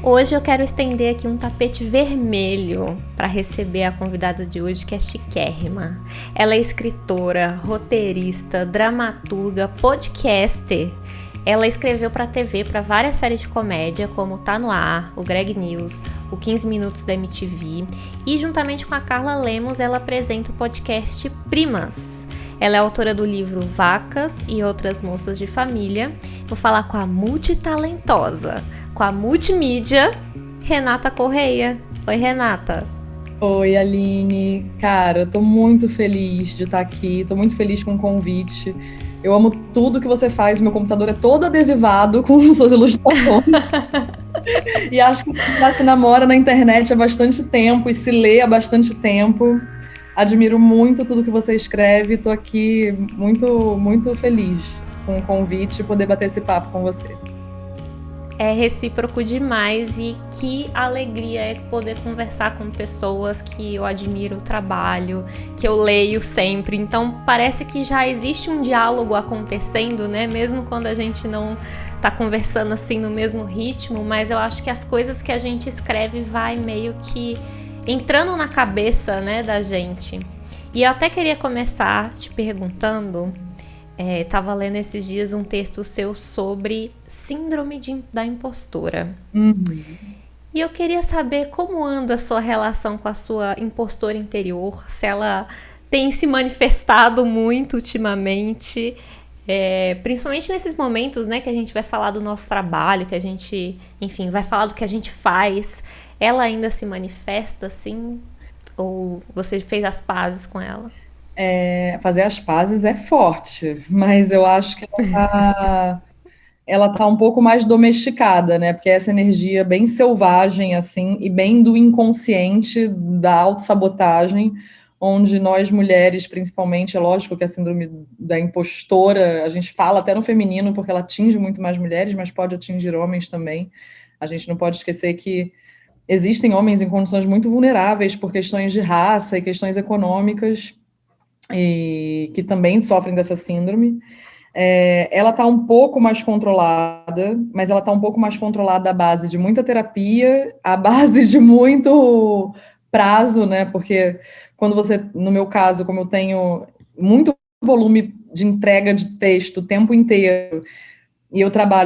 Hoje eu quero estender aqui um tapete vermelho para receber a convidada de hoje, que é chiquérrima. Ela é escritora, roteirista, dramaturga, podcaster. Ela escreveu para TV para várias séries de comédia, como Tá No Ar, o Greg News, o 15 Minutos da MTV. E juntamente com a Carla Lemos, ela apresenta o podcast Primas. Ela é autora do livro Vacas e Outras Moças de Família. Vou falar com a multitalentosa, com a multimídia, Renata Correia. Oi, Renata. Oi, Aline. Cara, eu tô muito feliz de estar aqui, tô muito feliz com o convite. Eu amo tudo que você faz, meu computador é todo adesivado com suas ilustrações. E acho que a gente já se namora na internet há bastante tempo e se lê há bastante tempo. Admiro muito tudo que você escreve, tô aqui muito, muito feliz com o convite e poder bater esse papo com você. É recíproco demais e que alegria é poder conversar com pessoas que eu admiro o trabalho, que eu leio sempre. Então parece que já existe um diálogo acontecendo, né? Mesmo quando a gente não tá conversando assim no mesmo ritmo, mas eu acho que as coisas que a gente escreve vai meio que entrando na cabeça, né, da gente. E eu até queria começar te perguntando... Tava lendo esses dias um texto seu sobre síndrome da impostora. E eu queria saber como anda a sua relação com a sua impostora interior, se ela tem se manifestado muito ultimamente, principalmente nesses momentos, né, que a gente vai falar do nosso trabalho, que a gente, enfim, vai falar do que a gente faz. Ela ainda se manifesta assim? Ou você fez as pazes com ela? Fazer as pazes é forte, mas eu acho que ela tá um pouco mais domesticada, né? Porque é essa energia bem selvagem, assim, e bem do inconsciente, da autossabotagem, onde nós mulheres, principalmente, é lógico que a síndrome da impostora, a gente fala até no feminino, porque ela atinge muito mais mulheres, mas pode atingir homens também. A gente não pode esquecer que existem homens em condições muito vulneráveis por questões de raça e questões econômicas, e que também sofrem dessa síndrome. Ela está um pouco mais controlada, mas ela está um pouco mais controlada à base de muita terapia, à base de muito prazo, né? Porque quando você, no meu caso, como eu tenho muito volume de entrega de texto o tempo inteiro, e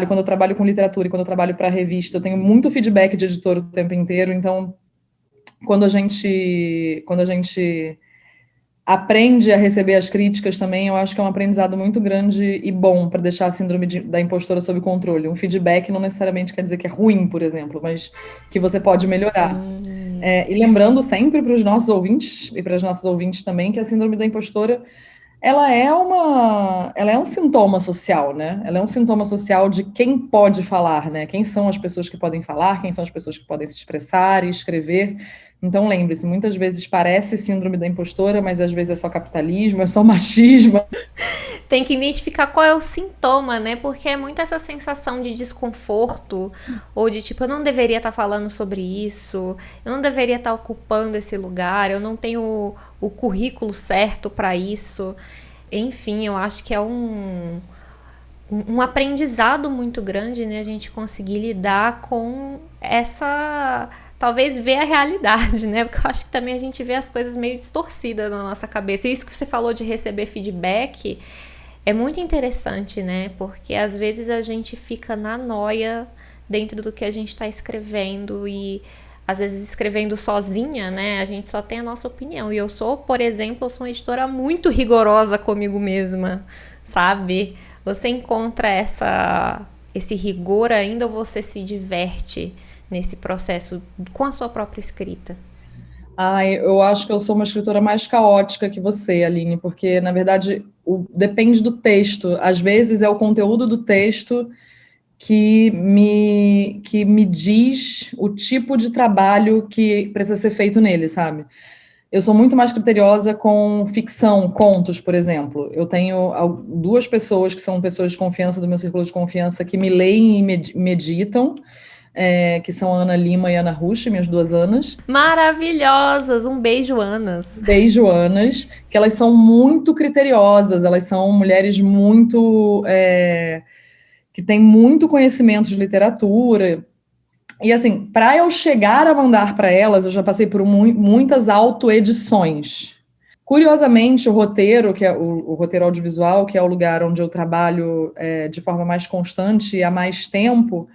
quando eu trabalho com literatura e quando eu trabalho para revista, eu tenho muito feedback de editor o tempo inteiro, então quando a gente aprende a receber as críticas também, eu acho que é um aprendizado muito grande e bom para deixar a síndrome da impostora sob controle. Um feedback não necessariamente quer dizer que é ruim, por exemplo, mas que você pode melhorar. Sim. E lembrando sempre para os nossos ouvintes e para as nossas ouvintes também que a síndrome da impostora ela é um sintoma social, né? Ela é um sintoma social de quem pode falar, né? Quem são as pessoas que podem falar, quem são as pessoas que podem se expressar e escrever. Então, lembre-se, muitas vezes parece síndrome da impostora, mas às vezes é só capitalismo, é só machismo. Tem que identificar qual é o sintoma, né? Porque é muito essa sensação de desconforto, ou de tipo, eu não deveria estar falando sobre isso, eu não deveria estar ocupando esse lugar, eu não tenho o currículo certo para isso. Enfim, eu acho que é um aprendizado muito grande, né? A gente conseguir lidar com essa... Talvez ver a realidade, né? Porque eu acho que também a gente vê as coisas meio distorcidas na nossa cabeça. E isso que você falou de receber feedback é muito interessante, né? Porque às vezes a gente fica na noia dentro do que a gente está escrevendo e às vezes escrevendo sozinha, né? A gente só tem a nossa opinião. E eu sou, por exemplo, eu sou uma editora muito rigorosa comigo mesma, sabe? Você encontra esse rigor ainda ou você se diverte nesse processo com a sua própria escrita? Eu acho que eu sou uma escritora mais caótica que você, Aline, porque, na verdade, depende do texto. Às vezes é o conteúdo do texto que me diz o tipo de trabalho que precisa ser feito nele, sabe? Eu sou muito mais criteriosa com ficção, contos, por exemplo. Eu tenho duas pessoas que são pessoas de confiança do meu círculo de confiança que me leem e meditam, que são a Ana Lima e a Ana Rush, minhas duas Anas. Maravilhosas! Um beijo, Anas. Beijo, Anas, que elas são muito criteriosas, elas são mulheres muito que têm muito conhecimento de literatura E assim, para eu chegar a mandar para elas, eu já passei por muitas autoedições. Curiosamente, o roteiro, que é o roteiro audiovisual, que é o lugar onde eu trabalho de forma mais constante e há mais tempo,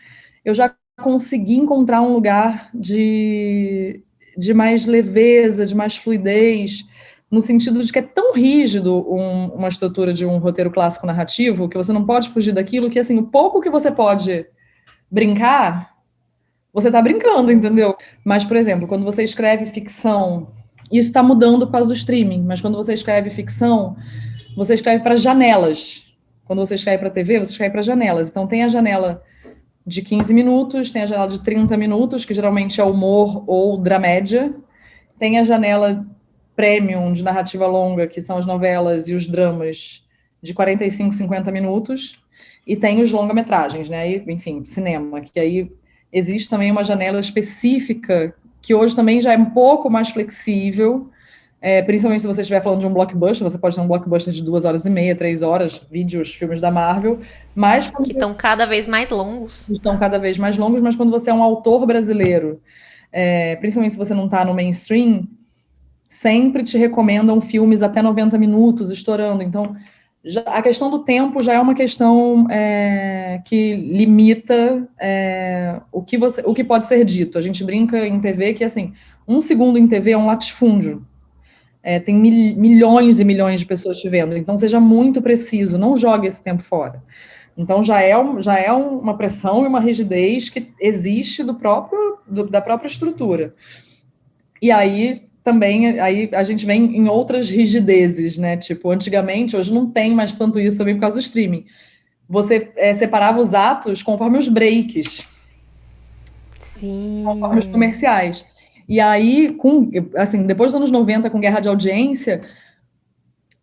eu já consegui encontrar um lugar de mais leveza, de mais fluidez, no sentido de que é tão rígido uma estrutura de um roteiro clássico narrativo, que você não pode fugir daquilo, que assim, o pouco que você pode brincar, você está brincando, entendeu? Mas, por exemplo, quando você escreve ficção, isso está mudando por causa do streaming, mas quando você escreve ficção, você escreve para janelas. Quando você escreve para TV, você escreve para janelas. Então, tem a janela de 15 minutos, tem a janela de 30 minutos, que geralmente é humor ou dramédia, tem a janela premium de narrativa longa, que são as novelas e os dramas de 45, 50 minutos, e tem os longa-metragens, né? E, enfim, cinema, que aí existe também uma janela específica, que hoje também já é um pouco mais flexível, principalmente se você estiver falando de um blockbuster, você pode ter um blockbuster de 2 horas e meia, 3 horas, vídeos, filmes da Marvel, mas Que estão cada vez mais longos. estão cada vez mais longos, mas quando você é um autor brasileiro, principalmente se você não está no mainstream, sempre te recomendam filmes até 90 minutos, estourando. Então, a questão do tempo já é uma questão que limita o que pode ser dito. A gente brinca em TV que, assim, 1 segundo em TV é um latifúndio. Tem milhões e milhões de pessoas te vendo. Então, seja muito preciso, não jogue esse tempo fora. Então, já é uma pressão e uma rigidez que existe da própria estrutura. E aí também aí a gente vem em outras rigidezes, né? Tipo, antigamente, hoje não tem mais tanto isso também por causa do streaming. Você separava os atos conforme os breaks, conforme os Sim. comerciais. E aí, assim, depois dos anos 90, com guerra de audiência,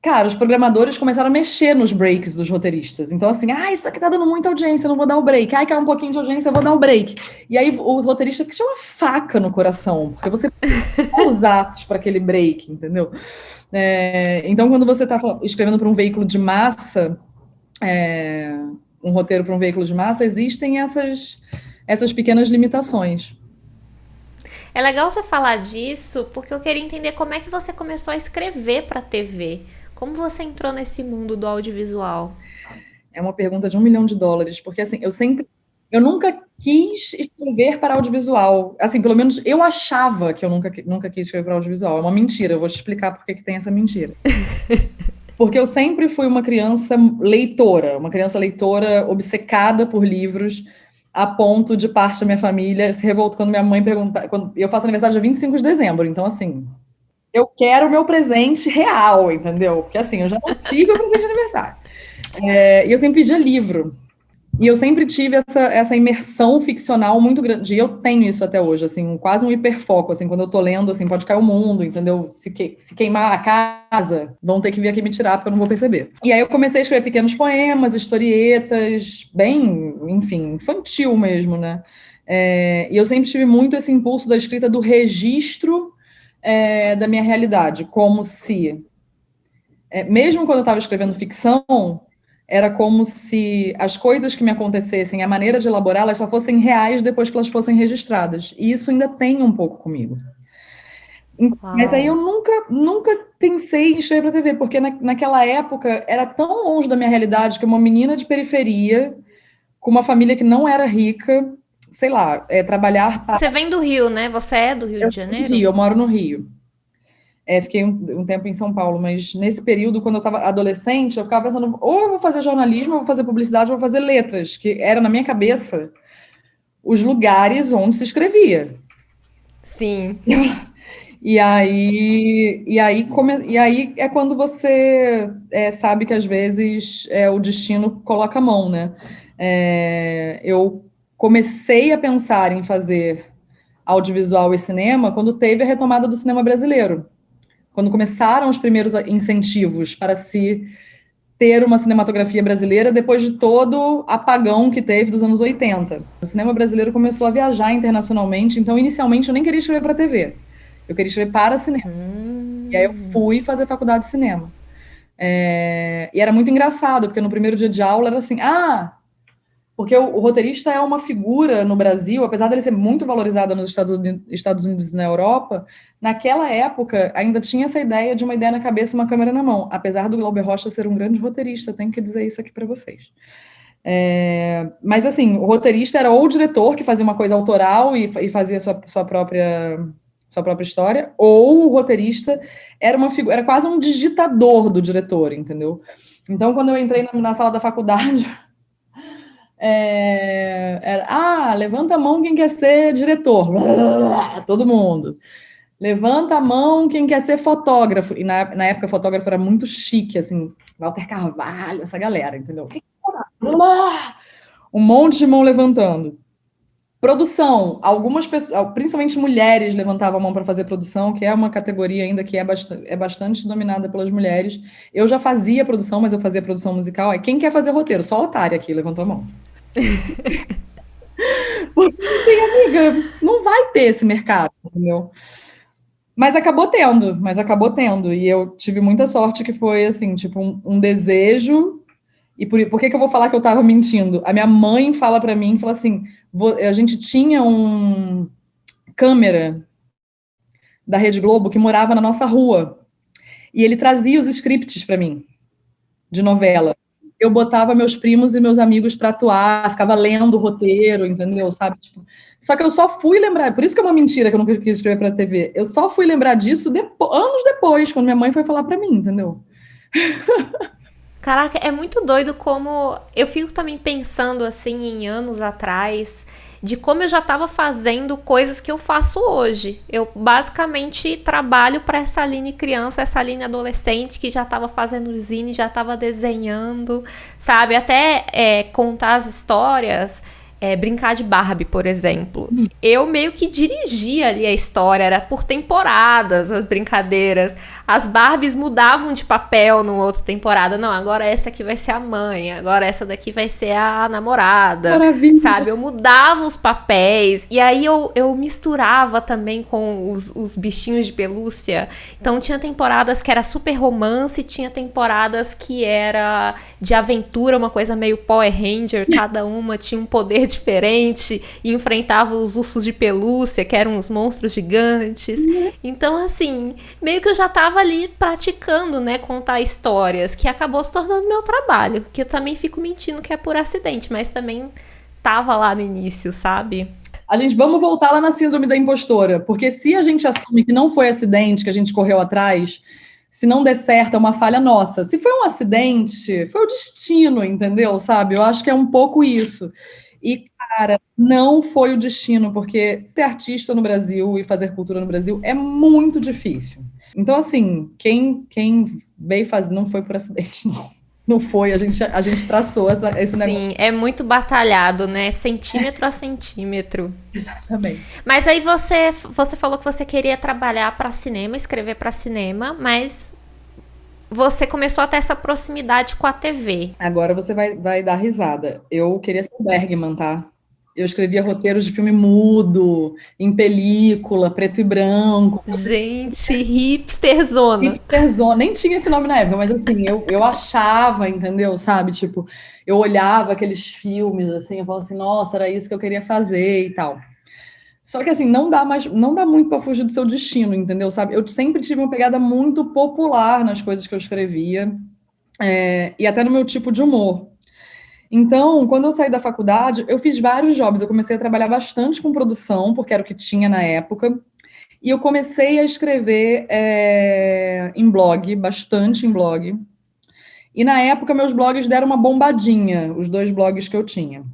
cara, os programadores começaram a mexer nos breaks dos roteiristas. Então, assim, isso aqui tá dando muita audiência, eu não vou dar o break. Ai, cai um pouquinho de audiência, eu vou dar o break. E aí, o roteirista tinha uma faca no coração, porque você precisa os atos para aquele break, entendeu? Então, quando você está escrevendo para um veículo de massa, um roteiro para um veículo de massa, existem essas pequenas limitações. É legal você falar disso, porque eu queria entender como é que você começou a escrever para TV. Como você entrou nesse mundo do audiovisual? É uma pergunta de US$ 1 milhão, porque assim, eu nunca quis escrever para audiovisual. Assim, pelo menos eu achava que eu nunca quis escrever para audiovisual. É uma mentira, eu vou te explicar por que tem essa mentira. Porque eu sempre fui uma criança leitora obcecada por livros, a ponto de parte da minha família se revoltar quando minha mãe pergunta. Quando eu faço aniversário dia 25 de dezembro, então assim, eu quero o meu presente real, entendeu? Porque assim, eu já não tive o presente de aniversário. E eu sempre pedia livro. E eu sempre tive essa imersão ficcional muito grande. E eu tenho isso até hoje, assim, quase um hiperfoco, assim, quando eu tô lendo, assim, pode cair o mundo, entendeu? Se queimar a casa, vão ter que vir aqui me tirar, porque eu não vou perceber. E aí eu comecei a escrever pequenos poemas, historietas, bem, enfim, infantil mesmo, né? E eu sempre tive muito esse impulso da escrita do registro da minha realidade, como se, mesmo quando eu estava escrevendo ficção, era como se as coisas que me acontecessem, a maneira de elaborá-las só fossem reais depois que elas fossem registradas. E isso ainda tem um pouco comigo. Mas aí eu Uau. nunca pensei em escrever para TV, porque naquela época era tão longe da minha realidade que uma menina de periferia, com uma família que não era rica, sei lá, trabalhar para. Você vem do Rio, né? Você é do Rio Eu de sou do Janeiro? Rio, eu moro no Rio. Fiquei um tempo em São Paulo, mas nesse período, quando eu estava adolescente, eu ficava pensando, ou eu vou fazer jornalismo, ou eu vou fazer publicidade, ou eu vou fazer letras, que era na minha cabeça os lugares onde se escrevia. Sim. E aí é quando você sabe que às vezes o destino coloca a mão, né? Eu comecei a pensar em fazer audiovisual e cinema quando teve a retomada do cinema brasileiro. Quando começaram os primeiros incentivos para se ter uma cinematografia brasileira depois de todo apagão que teve dos anos 80. O cinema brasileiro começou a viajar internacionalmente, então inicialmente eu nem queria escrever para TV. Eu queria escrever para cinema. E aí eu fui fazer faculdade de cinema. E era muito engraçado, porque no primeiro dia de aula era assim, Porque o roteirista é uma figura no Brasil, apesar dele ser muito valorizado nos Estados Unidos e na Europa, naquela época ainda tinha essa ideia de uma ideia na cabeça e uma câmera na mão. Apesar do Glauber Rocha ser um grande roteirista, tenho que dizer isso aqui para vocês. Mas assim, o roteirista era ou o diretor que fazia uma coisa autoral e fazia sua própria história, ou o roteirista era uma figura, era quase um digitador do diretor, entendeu? Então, quando eu entrei na sala da faculdade, levanta a mão quem quer ser diretor. Todo mundo. Levanta a mão quem quer ser fotógrafo. E na época, fotógrafo era muito chique, assim, Walter Carvalho, essa galera, entendeu? Um monte de mão levantando. Produção. Algumas pessoas, principalmente mulheres, levantavam a mão para fazer produção, que é uma categoria ainda que é bastante dominada pelas mulheres. Eu já fazia produção, mas eu fazia produção musical. Quem quer fazer roteiro? Só a otária aqui levantou a mão. Porque, amiga, não vai ter esse mercado, entendeu? Mas acabou tendo. E eu tive muita sorte que foi, assim, tipo, um desejo. E por que eu vou falar que eu tava mentindo? A minha mãe fala pra mim, fala assim, a gente tinha um câmera da Rede Globo que morava na nossa rua. E ele trazia os scripts pra mim, de novela. Eu botava meus primos e meus amigos para atuar, ficava lendo o roteiro, entendeu? Sabe? Tipo, só que eu só fui lembrar, por isso que é uma mentira que eu não quis escrever para a TV. Eu só fui lembrar disso anos depois, quando minha mãe foi falar para mim, entendeu? Caraca, é muito doido como eu fico também pensando assim em anos atrás, de como eu já estava fazendo coisas que eu faço hoje. Eu basicamente trabalho para essa Aline criança, essa Aline adolescente que já estava fazendo zine, já estava desenhando, sabe? Até contar as histórias, brincar de Barbie, por exemplo. Eu meio que dirigia ali a história, era por temporadas as brincadeiras. As Barbies mudavam de papel numa outra temporada. Não, agora essa aqui vai ser a mãe, agora essa daqui vai ser a namorada. Maravilha. Sabe? Eu mudava os papéis. E aí eu misturava também com os bichinhos de pelúcia. Então tinha temporadas que era super romance, tinha temporadas que era de aventura, uma coisa meio Power Ranger, cada uma tinha um poder diferente e enfrentava os ursos de pelúcia, que eram os monstros gigantes. Então, assim, meio que eu já tava ali praticando, né, contar histórias, que acabou se tornando meu trabalho, que eu também fico mentindo que é por acidente, mas também tava lá no início, sabe? Vamos voltar lá na síndrome da impostora, porque se a gente assume que não foi acidente, que a gente correu atrás, se não der certo, é uma falha nossa. Se foi um acidente, foi o destino, entendeu? Sabe? Eu acho que é um pouco isso. E, cara, não foi o destino, porque ser artista no Brasil e fazer cultura no Brasil é muito difícil. Então, assim, quem veio fazer não foi por acidente, não. Não foi, a gente traçou esse negócio. Sim, é muito batalhado, né? Centímetro a centímetro. Exatamente. Mas aí você falou que você queria trabalhar para cinema, escrever para cinema, mas você começou a ter essa proximidade com a TV. Agora você vai dar risada. Eu queria ser Bergman, tá? Eu escrevia roteiros de filme mudo, em película, preto e branco. Gente, hipsterzona. Hipsterzona. Nem tinha esse nome na época, mas assim, eu achava, entendeu? Sabe? Tipo, eu olhava aqueles filmes, assim, eu falava assim, nossa, era isso que eu queria fazer e tal. Só que assim, não dá muito para fugir do seu destino, entendeu? Sabe? Eu sempre tive uma pegada muito popular nas coisas que eu escrevia, e até no meu tipo de humor. Então, quando eu saí da faculdade, eu fiz vários jobs. Eu comecei a trabalhar bastante com produção, porque era o que tinha na época. E eu comecei a escrever em blog, bastante em blog. E na época, meus blogs deram uma bombadinha, os 2 blogs que eu tinha.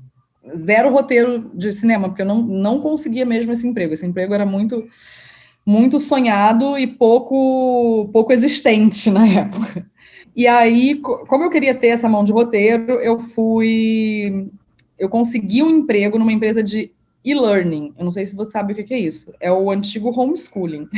0 roteiro de cinema, porque eu não conseguia mesmo esse emprego. Esse emprego era muito, muito sonhado e pouco existente na época. E aí, como eu queria ter essa mão de roteiro, eu consegui um emprego numa empresa de e-learning. Eu não sei se você sabe o que é isso. É o antigo homeschooling.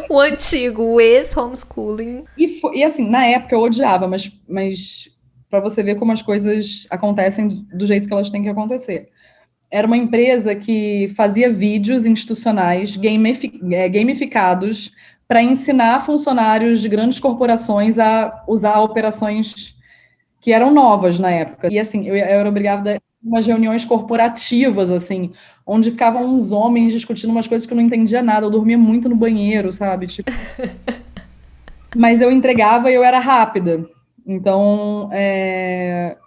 O antigo, o ex-homeschooling. E assim, na época eu odiava, mas para você ver como as coisas acontecem do jeito que elas têm que acontecer. Era uma empresa que fazia vídeos institucionais gamificados para ensinar funcionários de grandes corporações a usar operações que eram novas na época. E assim, eu era obrigada a umas reuniões corporativas, assim, onde ficavam uns homens discutindo umas coisas que eu não entendia nada. Eu dormia muito no banheiro, sabe? Tipo, mas eu entregava e eu era rápida. Então,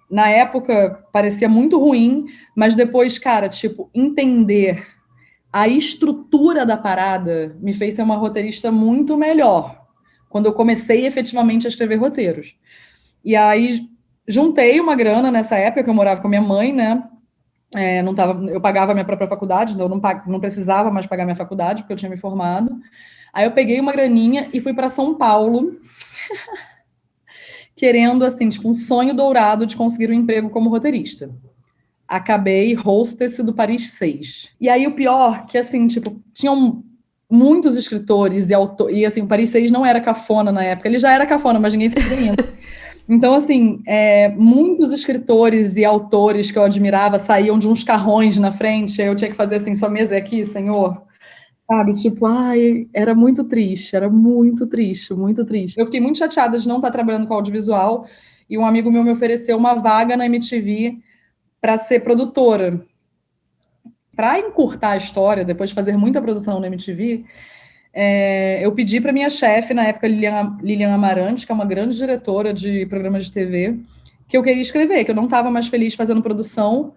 na época parecia muito ruim, mas depois, cara, tipo, entender a estrutura da parada me fez ser uma roteirista muito melhor quando eu comecei efetivamente a escrever roteiros. E aí juntei uma grana nessa época que eu morava com a minha mãe, né? Não tava, eu pagava a minha própria faculdade, então eu não precisava mais pagar minha faculdade, porque eu tinha me formado. Aí eu peguei uma graninha e fui para São Paulo, querendo, assim, tipo, um sonho dourado de conseguir um emprego como roteirista. Acabei hostess do Paris 6. E aí o pior, que assim, tipo, tinham muitos escritores e assim, o Paris 6 não era cafona na época, ele já era cafona, mas ninguém sabia ainda. Então, assim, muitos escritores e autores que eu admirava saíam de uns carrões na frente, aí eu tinha que fazer assim, sua mesa é aqui, senhor. Sabe, tipo, ai, era muito triste, era muito triste, muito triste. Eu fiquei muito chateada de não estar trabalhando com audiovisual, e um amigo meu me ofereceu uma vaga na MTV para ser produtora. Para encurtar a história, depois de fazer muita produção na MTV, eu pedi para minha chefe, na época, Lilian Amarante, que é uma grande diretora de programas de TV, que eu queria escrever, que eu não estava mais feliz fazendo produção.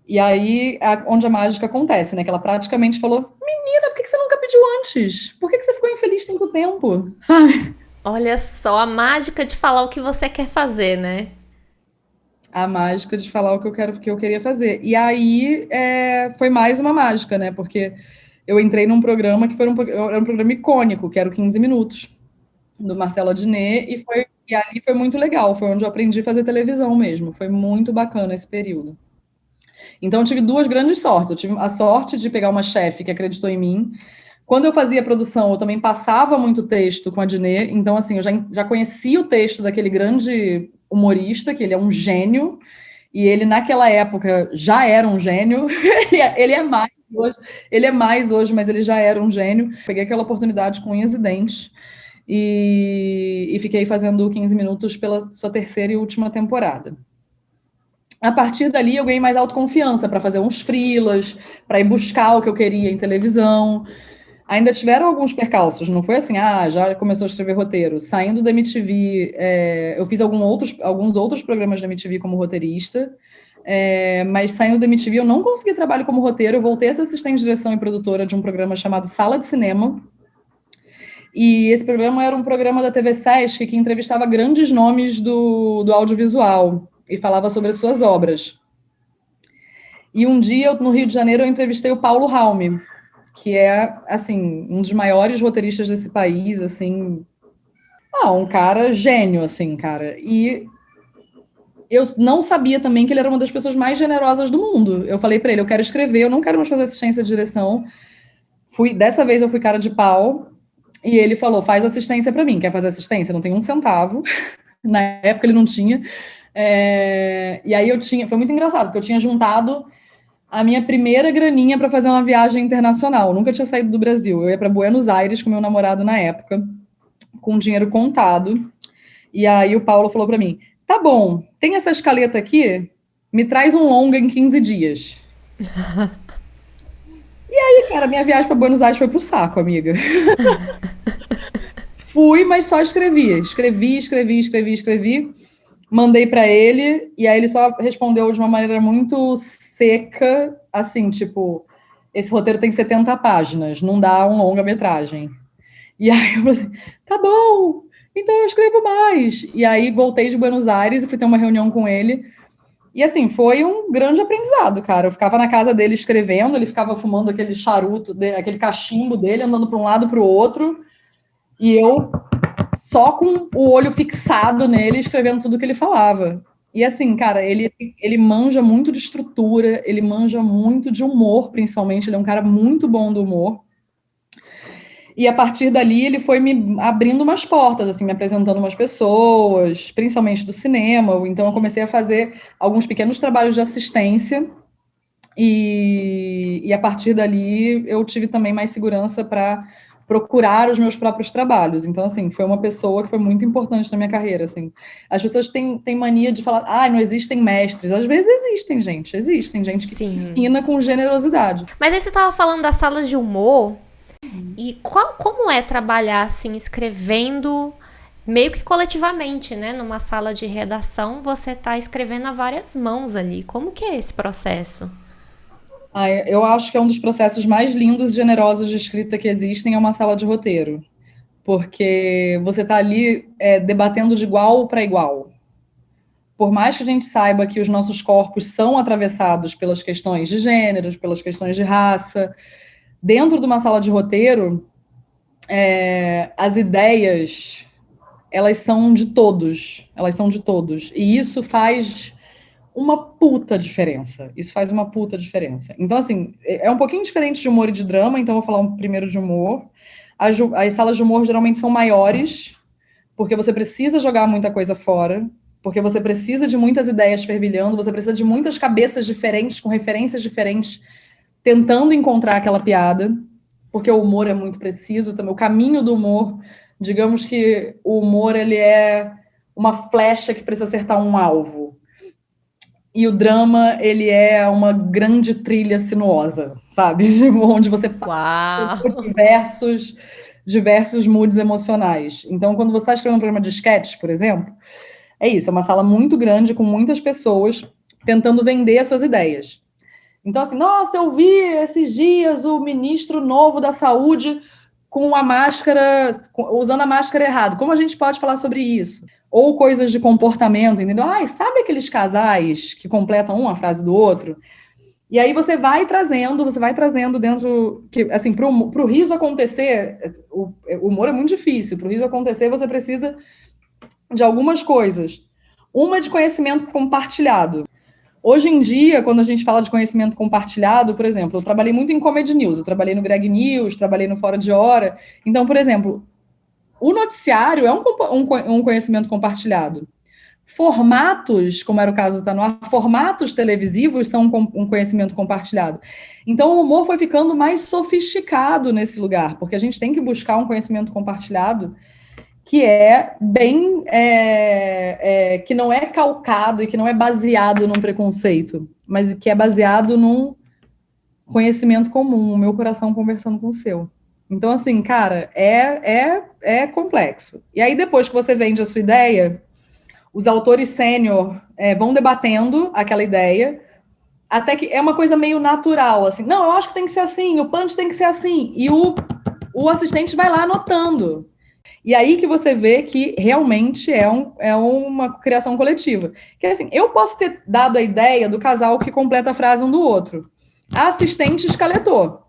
E aí, onde a mágica acontece, né? Que ela praticamente falou: menina, por que você nunca pediu antes? Por que você ficou infeliz tanto tempo? Sabe? Olha só, a mágica de falar o que você quer fazer, né? A mágica de falar o que eu queria fazer. E aí foi mais uma mágica, né? Porque eu entrei num programa que era um programa icônico, que era o 15 Minutos, do Marcelo Adnet, e ali foi muito legal, foi onde eu aprendi a fazer televisão mesmo. Foi muito bacana esse período. Então eu tive duas grandes sortes. Eu tive a sorte de pegar uma chefe que acreditou em mim. Quando eu fazia produção, eu também passava muito texto com a Adnet, então assim, eu já conhecia o texto daquele grande humorista, que ele é um gênio, e ele naquela época já era um gênio. Ele é mais hoje, mas ele já era um gênio. Peguei aquela oportunidade com unhas e dentes e fiquei fazendo 15 minutos pela sua terceira e última temporada. A partir dali eu ganhei mais autoconfiança para fazer uns freelas, para ir buscar o que eu queria em televisão. Ainda tiveram alguns percalços, não foi assim, já começou a escrever roteiro. Saindo da MTV, eu fiz alguns outros programas da MTV como roteirista, mas saindo da MTV eu não consegui trabalho como roteiro, eu voltei a ser assistente de direção e produtora de um programa chamado Sala de Cinema, e esse programa era um programa da TV Sesc que entrevistava grandes nomes do audiovisual e falava sobre as suas obras. E um dia, no Rio de Janeiro, eu entrevistei o Paulo Raume, que é, assim, um dos maiores roteiristas desse país, assim, um cara gênio, assim, cara. E eu não sabia também que ele era uma das pessoas mais generosas do mundo. Eu falei para ele, eu quero escrever, eu não quero mais fazer assistência de direção. Dessa vez eu fui cara de pau, e ele falou, faz assistência para mim. Quer fazer assistência? Não tem um centavo. Na época ele não tinha. E aí foi muito engraçado, porque eu tinha juntado a minha primeira graninha para fazer uma viagem internacional. Eu nunca tinha saído do Brasil. Eu ia para Buenos Aires com meu namorado na época, com dinheiro contado. E aí o Paulo falou para mim: tá bom, tem essa escaleta aqui, me traz um longa em 15 dias. E aí, cara, minha viagem para Buenos Aires foi pro saco, amiga. Fui, mas só escrevi. Escrevi. Mandei para ele, e aí ele só respondeu de uma maneira muito seca, assim, tipo, esse roteiro tem 70 páginas, não dá um longa-metragem. E aí eu falei assim, tá bom, então eu escrevo mais. E aí voltei de Buenos Aires e fui ter uma reunião com ele. E assim, foi um grande aprendizado, cara. Eu ficava na casa dele escrevendo, ele ficava fumando aquele charuto, aquele cachimbo dele, andando para um lado para o outro, e eu só com o olho fixado nele, escrevendo tudo que ele falava. E assim, cara, ele manja muito de estrutura, ele manja muito de humor, principalmente, ele é um cara muito bom do humor. E a partir dali ele foi me abrindo umas portas, assim, me apresentando umas pessoas, principalmente do cinema. Então eu comecei a fazer alguns pequenos trabalhos de assistência e a partir dali eu tive também mais segurança para procurar os meus próprios trabalhos. Então, assim, foi uma pessoa que foi muito importante na minha carreira, assim. As pessoas têm mania de falar, não existem mestres. Às vezes existem gente que Sim. ensina com generosidade. Mas aí você tava falando das salas de humor, e como é trabalhar, assim, escrevendo meio que coletivamente, né? Numa sala de redação, você tá escrevendo a várias mãos ali. Como que é esse processo? Eu acho que é um dos processos mais lindos e generosos de escrita que existem, é uma sala de roteiro. Porque você está ali debatendo de igual para igual. Por mais que a gente saiba que os nossos corpos são atravessados pelas questões de gêneros, pelas questões de raça, dentro de uma sala de roteiro, as ideias, elas são de todos. E isso faz uma puta diferença. Então, assim, é um pouquinho diferente de humor e de drama, então eu vou falar primeiro de humor. As salas de humor geralmente são maiores, porque você precisa jogar muita coisa fora, porque você precisa de muitas ideias fervilhando, você precisa de muitas cabeças diferentes, com referências diferentes, tentando encontrar aquela piada, porque o humor é muito preciso também. O caminho do humor, digamos que o humor, ele é uma flecha que precisa acertar um alvo. E o drama, ele é uma grande trilha sinuosa, sabe? Onde você passa por diversos moods emocionais. Então, quando você está escrevendo um programa de sketch, por exemplo, é isso, é uma sala muito grande, com muitas pessoas tentando vender as suas ideias. Então, assim, nossa, eu vi esses dias o ministro novo da Saúde com a máscara, usando a máscara errado. Como a gente pode falar sobre isso? Ou coisas de comportamento, entendeu? Sabe aqueles casais que completam uma frase do outro? E aí você vai trazendo dentro, que, assim, para o riso acontecer, o humor é muito difícil, para o riso acontecer você precisa de algumas coisas. Uma de conhecimento compartilhado. Hoje em dia, quando a gente fala de conhecimento compartilhado, por exemplo, eu trabalhei muito em Comedy News, eu trabalhei no Greg News, trabalhei no Fora de Hora. Então, por exemplo, o noticiário é um conhecimento compartilhado. Formatos, como era o caso do Tá No Ar, formatos televisivos são um conhecimento compartilhado. Então, o humor foi ficando mais sofisticado nesse lugar, porque a gente tem que buscar um conhecimento compartilhado que é bem... que não é calcado e que não é baseado num preconceito, mas que é baseado num conhecimento comum, o meu coração conversando com o seu. Então, assim, cara, é complexo. E aí, depois que você vende a sua ideia, os autores sênior vão debatendo aquela ideia, até que é uma coisa meio natural, assim. Não, eu acho que tem que ser assim, o punch tem que ser assim. E o assistente vai lá anotando. E aí que você vê que realmente é uma criação coletiva. Que assim, eu posso ter dado a ideia do casal que completa a frase um do outro. A assistente escaletou.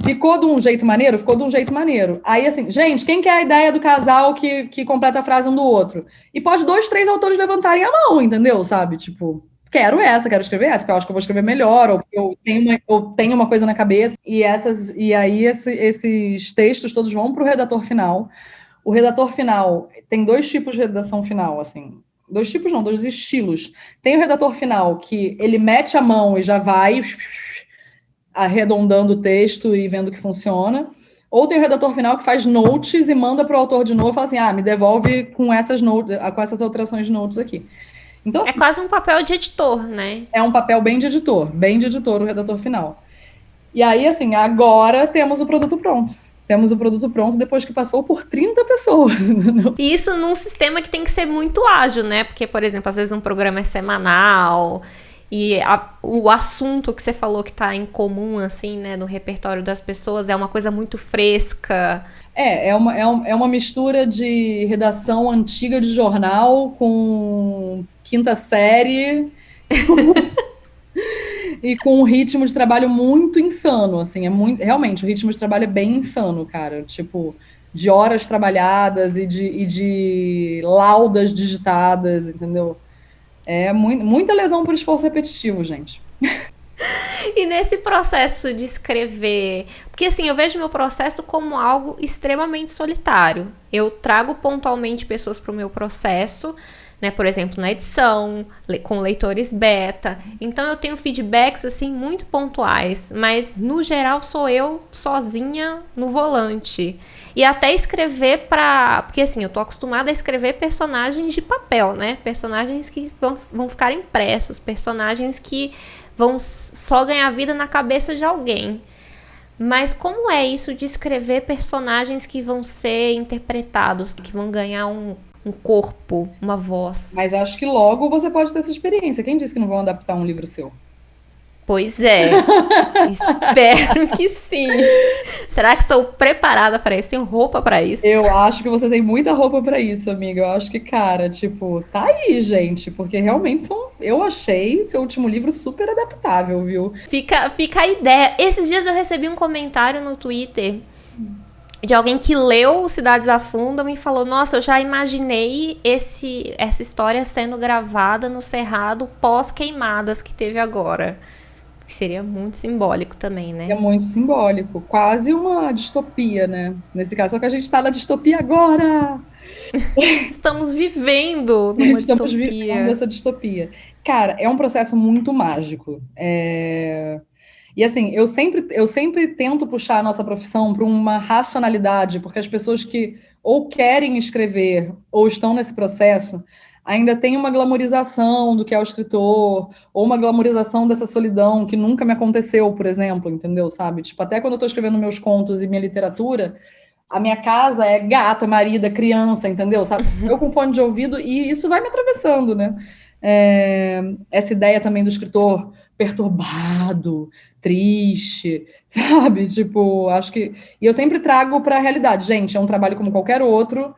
Ficou de um jeito maneiro? Ficou de um jeito maneiro. Aí, assim, gente, quem quer a ideia do casal que completa a frase um do outro? E pode 2, 3 autores levantarem a mão, entendeu? Sabe? Tipo, quero escrever essa, porque eu acho que eu vou escrever melhor, ou eu tenho uma coisa na cabeça. E aí esses textos todos vão para o redator final. O redator final tem 2 tipos de redação final, assim. 2 tipos não, 2 estilos. Tem o redator final, que ele mete a mão e já vai arredondando o texto e vendo que funciona. Ou tem o redator final que faz notes e manda para o autor de novo e fala assim, me devolve com essas alterações de notes aqui. Então, é quase um papel de editor, né? É um papel bem de editor o redator final. E aí, assim, agora temos o produto pronto. Temos o produto pronto depois que passou por 30 pessoas. E isso num sistema que tem que ser muito ágil, né? Porque, por exemplo, às vezes um programa é semanal e o assunto que você falou que tá em comum, assim, né, no repertório das pessoas é uma coisa muito fresca. É uma mistura de redação antiga de jornal com quinta série e com um ritmo de trabalho muito insano, assim, realmente, o ritmo de trabalho é bem insano, cara, tipo, de horas trabalhadas e de laudas digitadas, entendeu? É muita lesão por esforço repetitivo, gente. E nesse processo de escrever, porque assim, eu vejo meu processo como algo extremamente solitário. Eu trago pontualmente pessoas para o meu processo, né? Por exemplo, na edição, com leitores beta. Então eu tenho feedbacks assim muito pontuais, mas no geral sou eu sozinha no volante. E até escrever porque assim, eu tô acostumada a escrever personagens de papel, né? Personagens que vão ficar impressos, personagens que vão só ganhar vida na cabeça de alguém. Mas como é isso de escrever personagens que vão ser interpretados, que vão ganhar um corpo, uma voz? Mas acho que logo você pode ter essa experiência. Quem disse que não vão adaptar um livro seu? Pois é, espero que sim. Será que estou preparada para isso? Tenho roupa para isso? Eu acho que você tem muita roupa pra isso, amiga. Eu acho que, cara, tipo, tá aí, gente, porque realmente eu achei seu último livro super adaptável, viu? Fica a ideia. Esses dias eu recebi um comentário no Twitter de alguém que leu Cidades Afundam e falou: nossa, eu já imaginei essa história sendo gravada no Cerrado pós-queimadas que teve agora. Que seria muito simbólico também, É né? muito simbólico, quase uma distopia, né? Nesse caso, só que a gente tá na distopia agora. Estamos vivendo numa Estamos vivendo distopia. essa distopia. Cara, é um processo muito mágico. E assim, eu sempre tento puxar a nossa profissão para uma racionalidade, porque as pessoas que ou querem escrever ou estão nesse processo ainda tem uma glamorização do que é o escritor, ou uma glamorização dessa solidão que nunca me aconteceu, por exemplo, entendeu? Sabe? Tipo, até quando eu estou escrevendo meus contos e minha literatura, a minha casa é gato, é marido, é criança, entendeu? Sabe? Eu com fone de ouvido e isso vai me atravessando, né? Essa ideia também do escritor perturbado, triste, sabe? Tipo, acho que. E eu sempre trago para a realidade. Gente, é um trabalho como qualquer outro,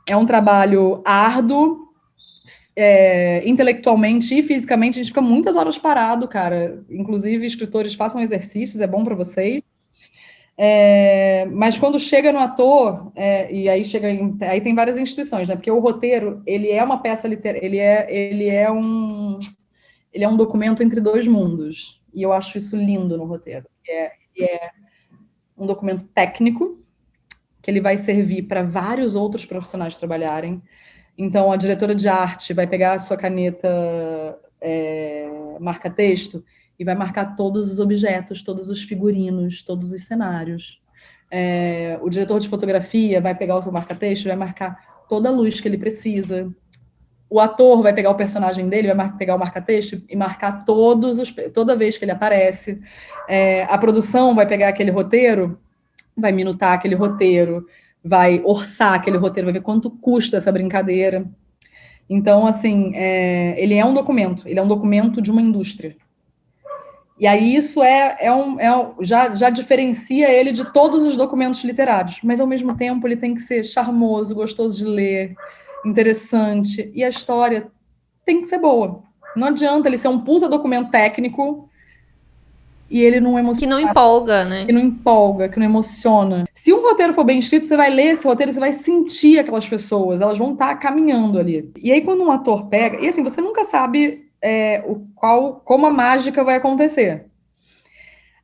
é um trabalho árduo, intelectualmente e fisicamente. A gente fica muitas horas parado, cara. Inclusive, escritores façam exercícios, é bom para vocês. Mas quando chega no ator, e aí aí tem várias instituições, né? Porque o roteiro, ele é uma peça literária, ele é um documento entre dois mundos. E eu acho isso lindo no roteiro. É um documento técnico que ele vai servir para vários outros profissionais trabalharem. Então, a diretora de arte vai pegar a sua caneta marca-texto e vai marcar todos os objetos, todos os figurinos, todos os cenários. O diretor de fotografia vai pegar o seu marca-texto e vai marcar toda a luz que ele precisa. O ator vai pegar o personagem dele, vai pegar o marca-texto e marcar toda vez que ele aparece. A produção vai pegar aquele roteiro, vai minutar aquele roteiro, vai orçar aquele roteiro, vai ver quanto custa essa brincadeira. Então, assim, ele é um documento de uma indústria. E aí isso já diferencia ele de todos os documentos literários, mas ao mesmo tempo ele tem que ser charmoso, gostoso de ler, interessante, e a história tem que ser boa. Não adianta ele ser um puta documento técnico e ele não Que não emociona, empolga, que né? não empolga, que não emociona. Se um roteiro for bem escrito, você vai ler esse roteiro, você vai sentir aquelas pessoas, elas vão estar caminhando ali. E aí quando um ator pega, e assim, você nunca sabe como a mágica vai acontecer.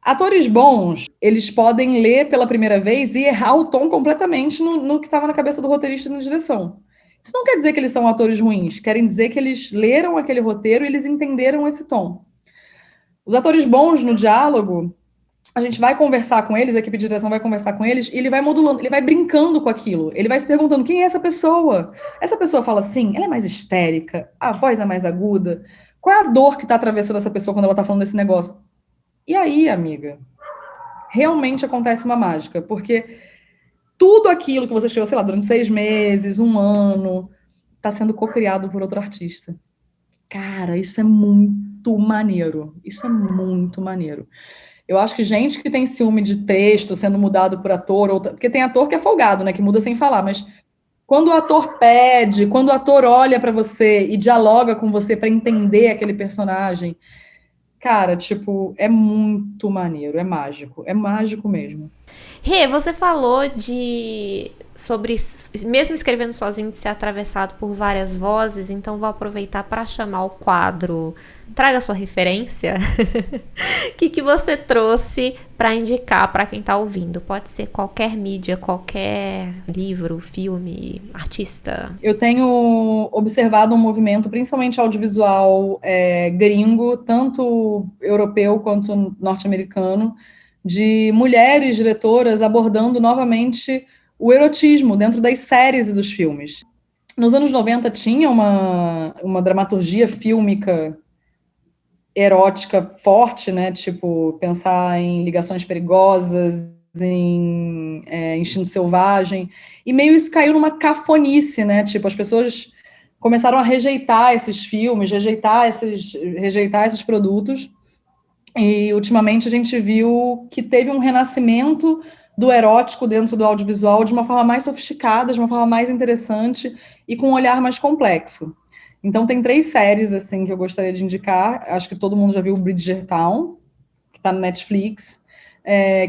Atores bons, eles podem ler pela primeira vez e errar o tom completamente no que estava na cabeça do roteirista e na direção. Isso não quer dizer que eles são atores ruins, querem dizer que eles leram aquele roteiro e eles entenderam esse tom. Os atores bons no diálogo, a gente vai conversar com eles, a equipe de direção vai conversar com eles, e ele vai modulando, ele vai brincando com aquilo. Ele vai se perguntando, quem é essa pessoa? Essa pessoa fala assim, ela é mais histérica, a voz é mais aguda. Qual é a dor que está atravessando essa pessoa quando ela está falando desse negócio? E aí, amiga, realmente acontece uma mágica, porque tudo aquilo que você escreveu, sei lá, durante 6 meses, um ano, está sendo co-criado por outro artista. Cara, isso é muito maneiro. Isso é muito maneiro. Eu acho que gente que tem ciúme de texto sendo mudado por ator, porque tem ator que é folgado, né, que muda sem falar, mas quando o ator pede, quando o ator olha para você e dialoga com você para entender aquele personagem, cara, tipo, é muito maneiro, é mágico mesmo. Rê, você falou de sobre, mesmo escrevendo sozinho, de ser atravessado por várias vozes, então vou aproveitar para chamar o quadro Traga Sua Referência. O que você trouxe para indicar para quem está ouvindo? Pode ser qualquer mídia, qualquer livro, filme, artista. Eu tenho observado um movimento, principalmente audiovisual gringo, tanto europeu quanto norte-americano, de mulheres diretoras abordando novamente o erotismo dentro das séries e dos filmes. Nos anos 90 tinha uma dramaturgia fílmica erótica forte, né? Tipo, pensar em Ligações Perigosas, em Instinto Selvagem, e meio isso caiu numa cafonice, né? Tipo, as pessoas começaram a rejeitar esses filmes, rejeitar esses produtos, e ultimamente a gente viu que teve um renascimento do erótico dentro do audiovisual de uma forma mais sofisticada, de uma forma mais interessante e com um olhar mais complexo. Então, tem 3 séries, assim, que eu gostaria de indicar. Acho que todo mundo já viu Bridgerton, que está no Netflix,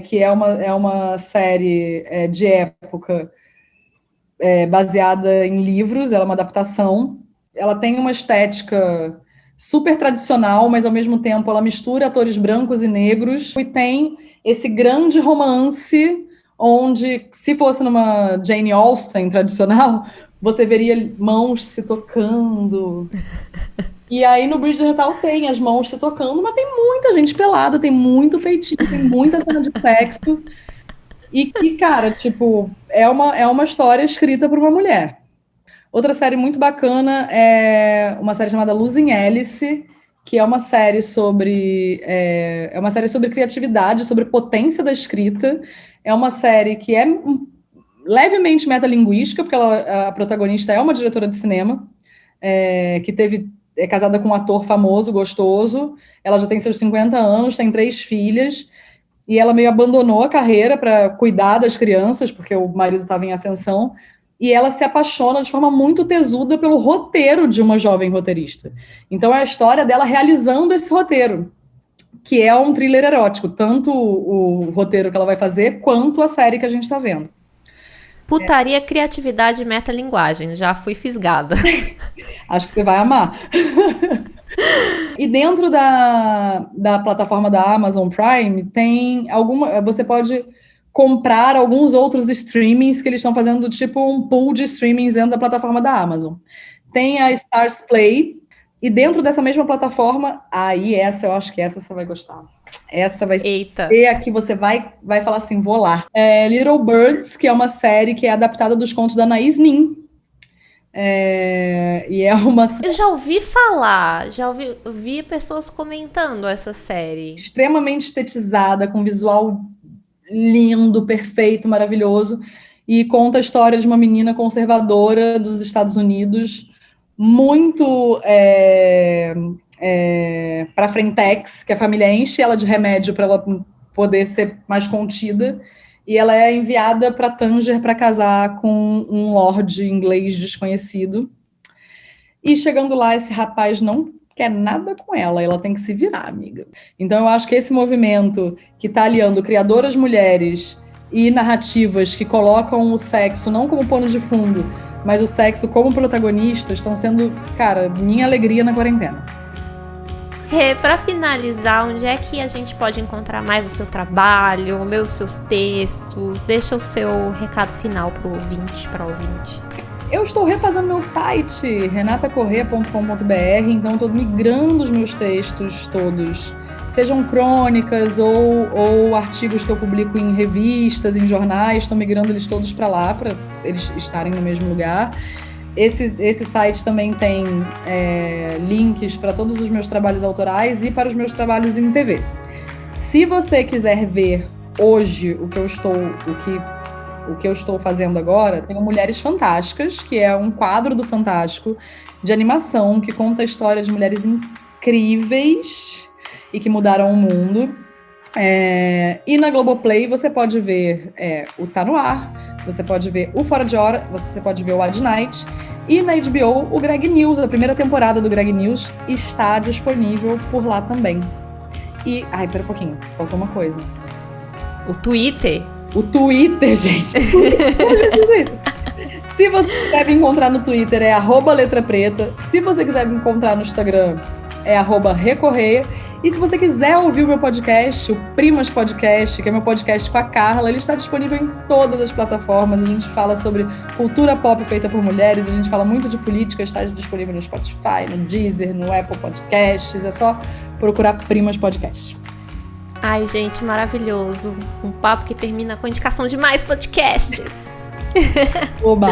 que é uma série de época baseada em livros, ela é uma adaptação. Ela tem uma estética super tradicional, mas, ao mesmo tempo, ela mistura atores brancos e negros, e tem esse grande romance, onde, se fosse numa Jane Austen tradicional, você veria mãos se tocando. E aí no Bridgerton tem as mãos se tocando, mas tem muita gente pelada, tem muito peitinho, tem muita cena de sexo. E cara, tipo, é uma história escrita por uma mulher. Outra série muito bacana é uma série chamada Losing Alice, que é uma série sobre criatividade, sobre potência da escrita. É uma série que é levemente metalinguística, porque a protagonista é uma diretora de cinema, que é casada com um ator famoso, gostoso. Ela já tem seus 50 anos, tem 3 filhas, e ela meio abandonou a carreira para cuidar das crianças, porque o marido estava em ascensão, e ela se apaixona de forma muito tesuda pelo roteiro de uma jovem roteirista. Então é a história dela realizando esse roteiro, que é um thriller erótico, tanto o roteiro que ela vai fazer, quanto a série que a gente está vendo. Putaria, criatividade e metalinguagem. Já fui fisgada. Acho que você vai amar. E dentro da plataforma da Amazon Prime, você pode comprar alguns outros streamings que eles estão fazendo, tipo um pool de streamings dentro da plataforma da Amazon. Tem a Stars Play, e dentro dessa mesma plataforma, eu acho que essa você vai gostar. Essa vai ser a que você vai falar assim, vou lá. Little Birds, que é uma série que é adaptada dos contos da Anaïs Nin. Eu já ouvi falar, vi pessoas comentando essa série. Extremamente estetizada, com visual lindo, perfeito, maravilhoso, e conta a história de uma menina conservadora dos Estados Unidos, muito para frentex, que a família enche ela de remédio para ela poder ser mais contida, e ela é enviada para Tanger para casar com um lord inglês desconhecido. E chegando lá, esse rapaz não quer nada com ela tem que se virar, amiga. Então eu acho que esse movimento que está aliando criadoras mulheres e narrativas que colocam o sexo não como pano de fundo, mas o sexo como protagonista, estão sendo, cara, minha alegria na quarentena. Rê, para finalizar, onde é que a gente pode encontrar mais o seu trabalho, os seus textos? Deixa o seu recado final para o ouvinte, para ouvinte. Eu estou refazendo meu site, renatacorrêa.com.br, então estou migrando os meus textos todos, sejam crônicas ou artigos que eu publico em revistas, em jornais, estou migrando eles todos para lá, para eles estarem no mesmo lugar. Esse site também tem links para todos os meus trabalhos autorais e para os meus trabalhos em TV. Se você quiser ver hoje o que eu estou fazendo agora, tem o Mulheres Fantásticas, que é um quadro do Fantástico de animação que conta a história de mulheres incríveis e que mudaram o mundo. E na Globoplay você pode ver o Tá No Ar, você pode ver o Fora de Hora, você pode ver o Ad Night, e na HBO o Greg News, a primeira temporada do Greg News está disponível por lá também. E, pera um pouquinho, faltou uma coisa. O Twitter, gente. Se você quiser me encontrar no Twitter, é @letrapreta. Se você quiser me encontrar no Instagram, é @recorreia. E se você quiser ouvir o meu podcast, o Primas Podcast, que é meu podcast com a Carla, ele está disponível em todas as plataformas. A gente fala sobre cultura pop feita por mulheres, a gente fala muito de política, está disponível no Spotify, no Deezer, no Apple Podcasts. É só procurar Primas Podcast. Ai, gente, maravilhoso. Um papo que termina com indicação de mais podcasts. Oba!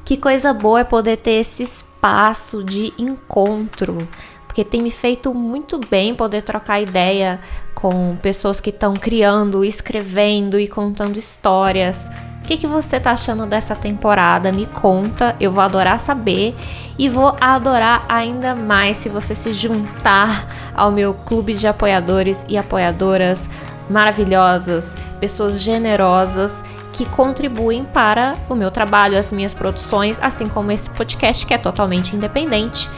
Que coisa boa é poder ter esse espaço de encontro, porque tem me feito muito bem poder trocar ideia com pessoas que estão criando, escrevendo e contando histórias. O que você tá achando dessa temporada? Me conta, eu vou adorar saber e vou adorar ainda mais se você se juntar ao meu clube de apoiadores e apoiadoras maravilhosas, pessoas generosas que contribuem para o meu trabalho, as minhas produções, assim como esse podcast que é totalmente independente.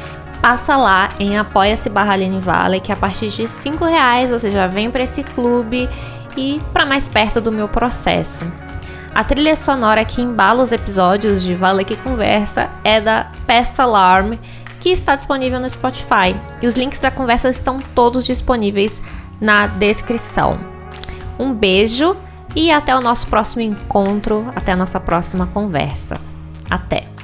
Passa lá em apoia-se/Aline Vale, que a partir de R$5 você já vem para esse clube e para mais perto do meu processo. A trilha sonora que embala os episódios de Vale que Conversa é da Pest Alarm, que está disponível no Spotify. E os links da conversa estão todos disponíveis na descrição. Um beijo e até o nosso próximo encontro, até a nossa próxima conversa. Até!